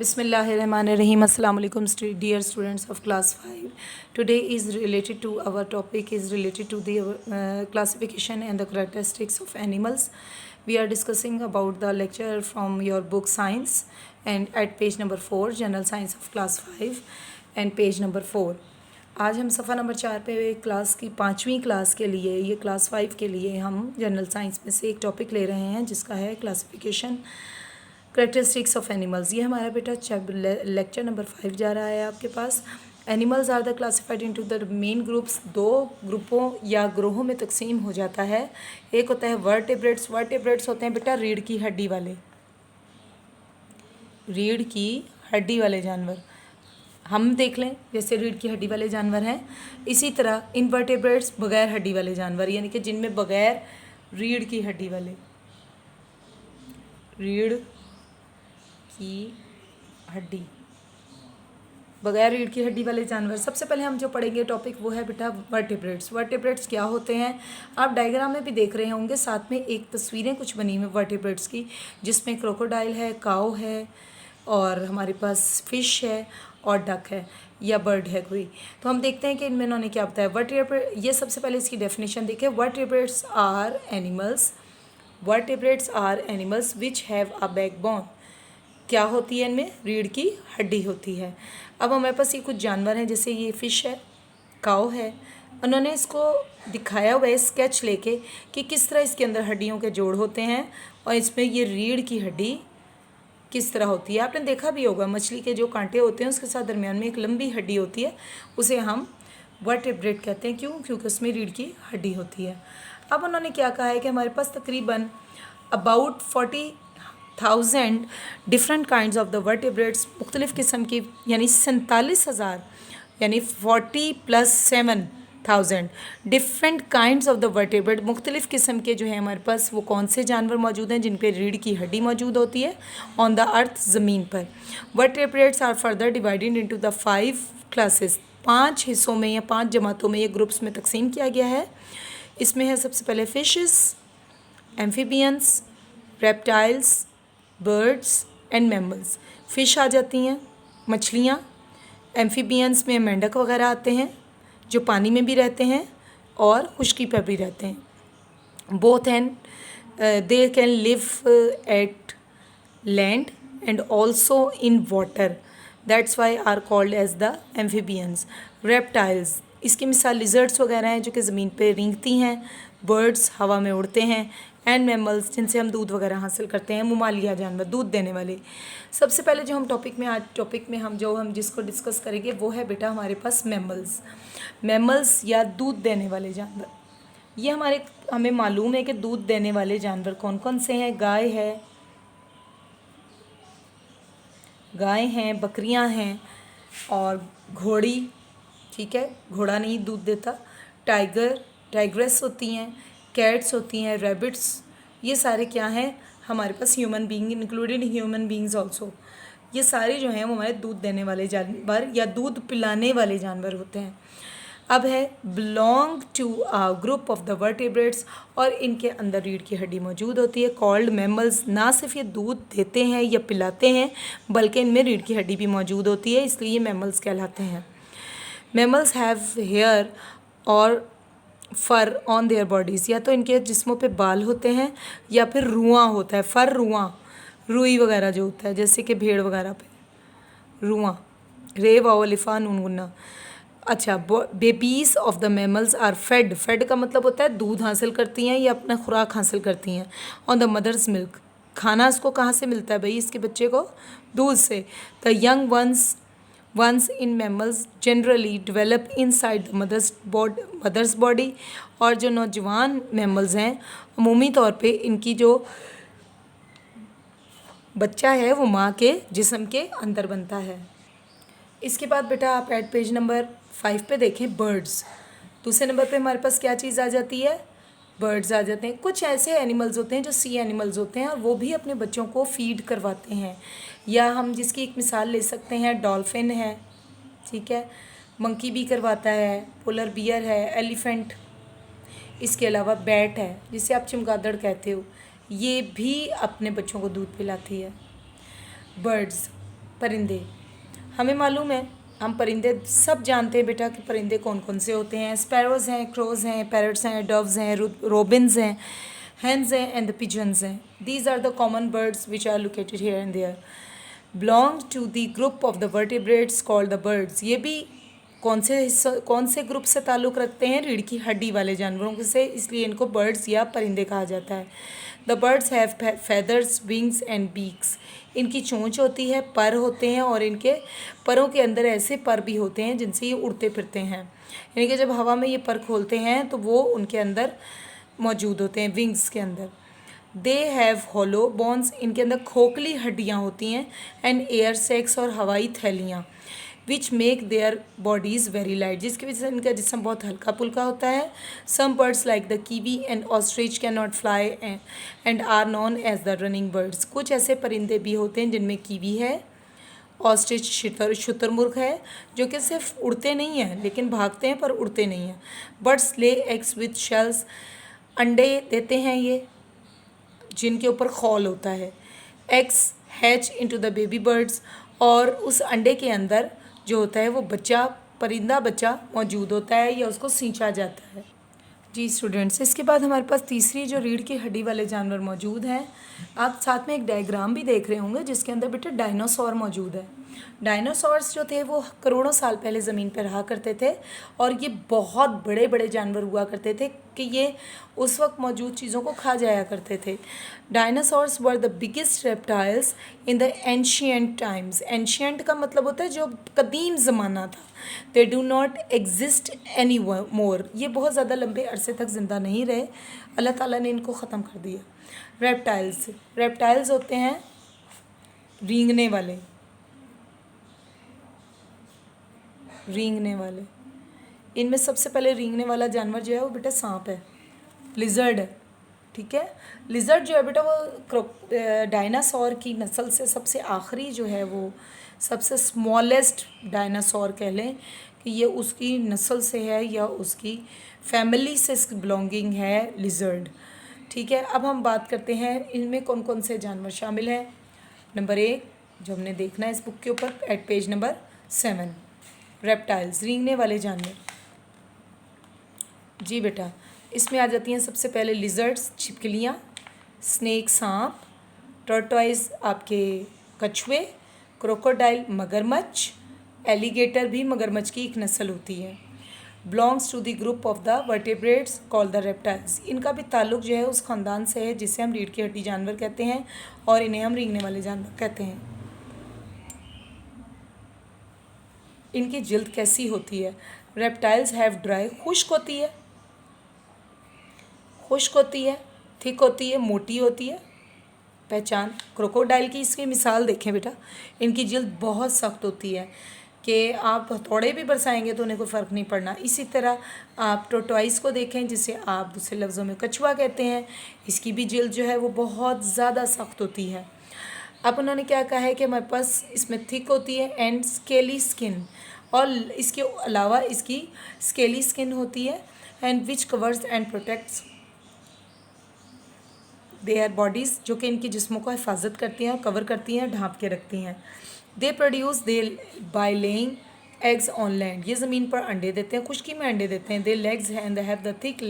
Bismillahirrahmanirrahim. Assalamu alaikum, dear students of class 5. Today is related to our topic is related to the classification and the characteristics of animals. We are discussing about the lecture from your book Science and at page number 4, General Science of class 5 and page number 4. आज हम सफ़ा number 4 पे class की 5वीं class के लिए ये class 5 के लिए हम जनरल साइंस में से एक टॉपिक ले रहे हैं जिसका है क्लासिफिकेशन करेक्टरिस्टिक्स ऑफ एनिमल्स। ये हमारा बेटा लेक्चर नंबर 5 जा रहा है आपके पास। Animals are the classified into the main groups. दो ग्रुपों या ग्रोहों में तकसीम हो जाता है। एक होता है वर्टेब्रेट्स। वर्टेब्रेट्स होते हैं बेटा रीढ़ की हड्डी वाले, रीढ़ की हड्डी वाले जानवर। हम देख लें जैसे रीढ़ की हड्डी वाले जानवर हैं, इसी तरह इनवर्टेब्रेट्स बगैर हड्डी वाले जानवर, यानी कि जिनमें बगैर रीढ़ की हड्डी वाले, रीढ़ की हड्डी, बगैर रीढ़ की हड्डी वाले जानवर। सबसे पहले हम जो पढ़ेंगे टॉपिक वो है बेटा वर्टेब्रेट्स। वर्टेब्रेट्स क्या होते हैं आप डायग्राम में भी देख रहे होंगे, साथ में एक तस्वीरें कुछ बनी हुई वर्टेब्रेट्स की, जिसमें क्रोकोडाइल है, काऊ है और हमारे पास फ़िश है और डक है या बर्ड है कोई। तो हम देखते हैं कि इनमें इन्होंने क्या बताया। वर्टेब्रेट, ये सबसे पहले इसकी डेफिनेशन देखें। Vertebrates are animals, vertebrates are animals which have a backbone. क्या होती है इनमें? रीढ़ की हड्डी होती है। अब हमारे पास ये कुछ जानवर हैं, जैसे ये फ़िश है, काऊ है। उन्होंने इसको दिखाया हुआ है स्केच लेके कि किस तरह इसके अंदर हड्डियों के जोड़ होते हैं और इसमें ये रीढ़ की हड्डी किस तरह होती है। आपने देखा भी होगा मछली के जो कांटे होते हैं उसके साथ दरमियान में एक लंबी हड्डी होती है, उसे हम वर्टेब्रेट कहते हैं। क्यों? क्योंकि उसमें रीढ़ की हड्डी होती है। अब उन्होंने क्या कहा है कि हमारे पास तकरीबन about 40,000 different kinds of the vertebrates, मुख्तलिफ़ किस्म की, यानी 47,000 यानी 40 + 7,000 different kinds of the vertebrate, मुख्तलिफ़ किस्म के जो है हमारे पास वो कौन से जानवर मौजूद हैं जिन पे रीढ़ की हड्डी मौजूद होती है ऑन द अर्थ, ज़मीन पर। Vertebrates are further divided into the 5 classes. 5 हिस्सों में या 5 जमातों में, ये ग्रुप्स में तकसीम किया गया है। इसमें है सबसे पहले fishes, amphibians, reptiles, birds and mammals. Fish आ जाती हैं, मछलियाँ। एम्फीबियंस में मेंढक वगैरह आते हैं जो पानी में भी रहते हैं और खुश्की पर भी रहते हैं। Both and they can live at land and also in water, that's why are called as the amphibians. Reptiles, इसकी मिसाल लिजर्ड्स वगैरह हैं जो कि ज़मीन पे रेंगती हैं। बर्ड्स हवा में उड़ते हैं। एंड मैमल्स, जिनसे हम दूध वगैरह हासिल करते हैं, मुमालिया जानवर, दूध देने वाले। सबसे पहले जो हम टॉपिक में हम जिसको डिस्कस करेंगे वो है बेटा हमारे पास मैमल्स। मैमल्स या दूध देने वाले जानवर। ये हमें मालूम है कि दूध देने वाले जानवर कौन कौन से हैं। गाय हैं, बकरियां हैं और घोड़ी, ठीक है, घोड़ा नहीं दूध देता। टाइग्रेस होती हैं, कैट्स होती हैं, रैबिट्स। ये सारे क्या हैं हमारे पास? Human being, included human beings also. ये सारे जो हैं वो हमारे दूध देने वाले जानवर या दूध पिलाने वाले जानवर होते हैं। अब है belong to a group of the vertebrates, और इनके अंदर रीढ़ की हड्डी मौजूद होती है, कॉल्ड मैमल्स। ना सिर्फ ये दूध देते हैं या पिलाते हैं बल्कि इनमें रीढ़ की हड्डी भी मौजूद होती है, इसलिए ये मैमल्स कहलाते हैं। मैमल्स हैव हेयर और फर ऑन देयर बॉडीज़, या तो इनके जिस्मों पे बाल होते हैं या फिर रुआं होता है। फर, रुआं, रुई वगैरह जो होता है, जैसे कि भेड़ वगैरह पे रुआं। रे वाओ लिफा नून गुन्ना। अच्छा, babies of the mammals are fed. Fed का मतलब होता है दूध हासिल करती हैं या अपना खुराक हासिल करती हैं ऑन द मदर्स मिल्क। खाना इसको कहाँ से मिलता है भाई? इसके बच्चे को दूध से। The young ones in mammals generally develop inside the mother's body, और जो नौजवान मैमल्स हैं अमूमी तौर पे इनकी जो बच्चा है वो माँ के जिस्म के अंदर बनता है। इसके बाद बेटा आप एट पेज नंबर 5 पे देखें बर्ड्स। दूसरे नंबर पे हमारे पास क्या चीज़ आ जाती है? बर्ड्स आ जाते हैं। कुछ ऐसे एनिमल्स होते हैं जो सी एनिमल्स होते हैं और वो भी अपने बच्चों को फीड करवाते हैं, या हम जिसकी एक मिसाल ले सकते हैं डॉल्फिन है, ठीक है, मंकी भी करवाता है, पोलर बियर है, एलिफेंट, इसके अलावा बैट है जिसे आप चमगादड़ कहते हो, ये भी अपने बच्चों को दूध पिलाती है। बर्ड्स, परिंदे, हमें मालूम है, हम परिंदे सब जानते हैं बेटा कि परिंदे कौन कौन से होते हैं। स्पैरोज़ हैं, क्रोज हैं, पैरट्स हैं, डव्स हैं, रोबिन्स हैं, hens हैं एंड द pigeons हैं. These are the common birds which are located here and there. Belong to the group of the vertebrates called the birds. ये भी कौन से ग्रुप से ताल्लुक़ रखते हैं? रीढ़ की हड्डी वाले जानवरों से, इसलिए इनको बर्ड्स या परिंदे कहा जाता है। The birds have feathers, wings and beaks. इनकी चोंच होती है, पर होते हैं और इनके परों के अंदर ऐसे पर भी होते हैं जिनसे ये उड़ते फिरते हैं। यानी कि जब हवा में ये पर खोलते हैं तो वो उनके अंदर मौजूद होते हैं, विंग्स के अंदर। They have hollow bones. इनके अंदर खोखली हड्डियाँ होती हैं। एंड एयर सैक्स और हवाई थैलियाँ, which make their bodies very light, जिसकी वजह से इनका जिस्म बहुत हल्का पुल्का होता है। Some birds like the kiwi and ostrich can not fly and are known as the running birds. कुछ ऐसे परिंदे भी होते हैं जिनमें कीवी है, ऑस्ट्रिच शुतुरमुर्ग है, जो कि सिर्फ उड़ते नहीं हैं लेकिन भागते हैं पर उड़ते नहीं हैं. Birds lay eggs with shells. अंडे देते हैं ये जिनके ऊपर खौल होता है. Eggs hatch into the baby birds. और उस अंडे के अंदर जो होता है वो बच्चा, परिंदा बच्चा मौजूद होता है या उसको सींचा जाता है. जी स्टूडेंट्स, इसके बाद हमारे पास तीसरी जो रीढ़ की हड्डी वाले जानवर मौजूद हैं, आप साथ में एक डायग्राम भी देख रहे होंगे जिसके अंदर बेटा डायनासोर मौजूद है. डायनासोर्स जो थे वो करोड़ों साल पहले ज़मीन पर रहा करते थे और ये बहुत बड़े बड़े जानवर हुआ करते थे कि ये उस वक्त मौजूद चीज़ों को खा जाया करते थे. Dinosaurs were the biggest reptiles in the ancient times. Ancient का मतलब होता है जो कदीम ज़माना था. They do not exist any more. ये बहुत ज़्यादा लंबे अरसे तक ज़िंदा नहीं रहे, अल्लाह ताला ने इनको ख़त्म कर दिया. रेप्टाइल्स होते हैं रेंगने वाले. इनमें सबसे पहले रेंगने वाला जानवर जो है वो बेटा सांप है, लिजर्ड है. ठीक है, लिजर्ड जो है बेटा वो डायनासोर की नस्ल से सबसे आखिरी जो है वो सबसे स्मॉलेस्ट डायनासोर कह लें कि ये उसकी नस्ल से है या उसकी फैमिली से बिलोंगिंग है लिजर्ड. ठीक है, अब हम बात करते हैं इनमें कौन कौन से जानवर शामिल हैं. नंबर 1 जो हमने देखना है इस बुक के ऊपर एट पेज नंबर 7, रेप्टाइल्स, रेंगने वाले जानवर. जी बेटा, इसमें आ जाती हैं सबसे पहले लिजर्ड्स, छिपकलियाँ, स्नेक सांप, टर्टोइज आपके कछुए, क्रोकोडाइल मगरमच्छ, एलिगेटर भी मगरमच्छ की एक नस्ल होती है. Belongs to the group of the vertebrates called the reptiles. इनका भी ताल्लुक़ जो है उस ख़ानदान से है जिसे हम रीढ़ की हड्डी जानवर कहते हैं और इन्हें हम रेंगने वाले जानवर कहते हैं. इनकी जिल्द कैसी होती है? रेप्टाइल्स हैव ड्राई, खुश्क होती है, थिक होती है, मोटी होती है. पहचान, क्रोकोडाइल की इसकी मिसाल देखें बेटा, इनकी जिल्द बहुत सख्त होती है कि आप हथौड़े भी बरसाएंगे तो उन्हें कोई फ़र्क नहीं पड़ना. इसी तरह आप टोर्टोइस को देखें जिसे आप दूसरे लफ्ज़ों में कछुआ कहते हैं, इसकी भी जिल्द जो है वो बहुत ज़्यादा सख्त होती है. अब उन्होंने क्या कहा है कि हमारे पास इसमें थिक होती है एंड स्केली स्किन, और इसके अलावा इसकी स्केली स्किन होती है and which covers and protects their bodies, जो कि इनकी जिस्मों को हिफाजत करती हैं और कवर करती हैं, ढाँप के रखती हैं. They produce they by laying eggs on land. ये ज़मीन पर अंडे देते हैं, खुश्की में अंडे देते हैं. They legs and they have the thick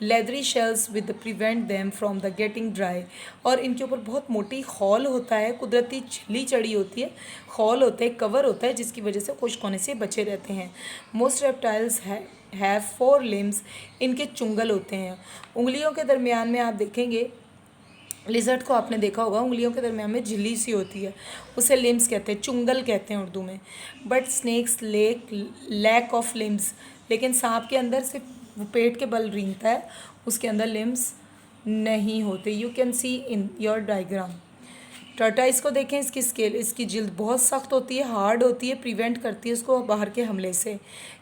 leathery shells with prevent them from the getting dry. और इनके ऊपर बहुत मोटी खौल होता है, कुदरती छिल्ली चढ़ी होती है, खौल होता है, कवर होता है, जिसकी वजह से खुश्क होने से बचे रहते हैं. Most reptiles have 4 limbs. इनके चुंगल होते हैं, उंगलियों के दरमियान में आप देखेंगे, लिजर्ड को आपने देखा होगा, उंगलियों के दरमियान में झिल्ली सी होती है, उसे लिम्स कहते हैं, चुंगल कहते हैं उर्दू में. But snakes lack of limbs. लेकिन सांप के अंदर सिर्फ वो पेट के बल रेंगता है, उसके अंदर लिम्स नहीं होते. You can see in your diagram. Tortoise को देखें, इसकी जिल्द बहुत सख्त होती है, हार्ड होती है, प्रिवेंट करती है उसको बाहर के हमले से.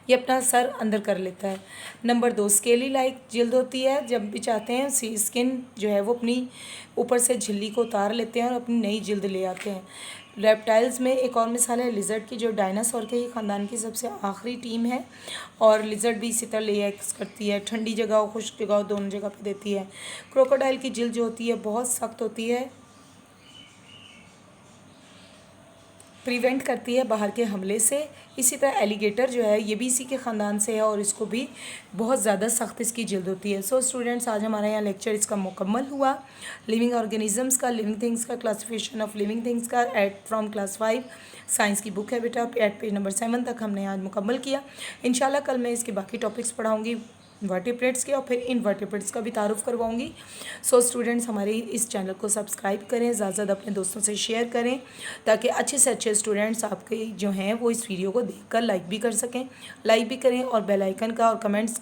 ये अपना सर अंदर कर लेता है. नंबर 2 स्केली लाइक जिल्द होती है. जब भी चाहते हैं स्किन जो है वो अपनी ऊपर से झिल्ली को उतार लेते हैं और अपनी नई जिल्द ले आते हैं. रेप्टाइल्स में एक और मिसाल है लिजर्ड की, जो डायनासोर के ही ख़ानदान की सबसे आखिरी टीम है. और लिजर्ड भी इसी तरह ले एक्स करती है, ठंडी जगह और खुश्क जगह दोनों जगह पे देती है. क्रोकोडाइल की जिल्द जो होती है बहुत सख्त होती है प्रिवेंट करती है बाहर के हमले से। इसी तरह एलिगेटर जो है ये भी इसी के ख़ानदान से है और इसको भी बहुत ज़्यादा सख्त इसकी जल्द होती है। सो स्टूडेंट्स, आज हमारा यहाँ लेक्चर इसका मुकम्मल हुआ। लिविंग ऑर्गेनिजम्स का, लिविंग थिंग्स का, क्लासिफिकेशन ऑफ लिविंग थिंग्स का एट फ्रॉम क्लास 5 साइंस की बुक है बेटा, एट पेज नंबर 7 तक हमने आज मुकम्मल किया। इंशाल्लाह कल मैं इसके बाकी टॉपिक्स पढ़ाऊँगी वर्टिब्रेट्स के और फिर इनवर्टिब्रेट्स का भी तारुफ करवाऊंगी। सो स्टूडेंट्स, हमारे इस चैनल को सब्सक्राइब करें, ज़्यादा से ज़्यादा अपने दोस्तों से शेयर करें ताकि अच्छे से अच्छे स्टूडेंट्स आपके जो हैं वो इस वीडियो को देखकर लाइक भी कर सकें। लाइक भी करें और बेल आइकन का और कमेंट्स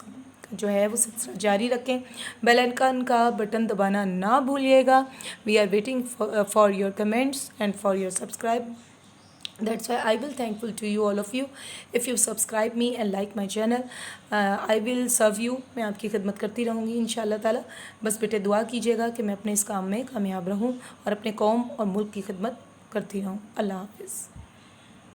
जो है वो सिलसिला जारी रखें। बेल आइकन का बटन दबाना ना भूलिएगा। We are waiting for your comments and for your subscribe. That's why I will thankful to you, all of you, if you subscribe me and like my channel. I will serve you. मैं आपकी खिदमत करती रहूँगी इंशाल्लाह ताला। बस बेटे दुआ कीजिएगा कि मैं अपने इस काम में कामयाब रहूँ और अपने कौम और मुल्क की खिदमत करती रहूँ। अल्लाह हाफिज़।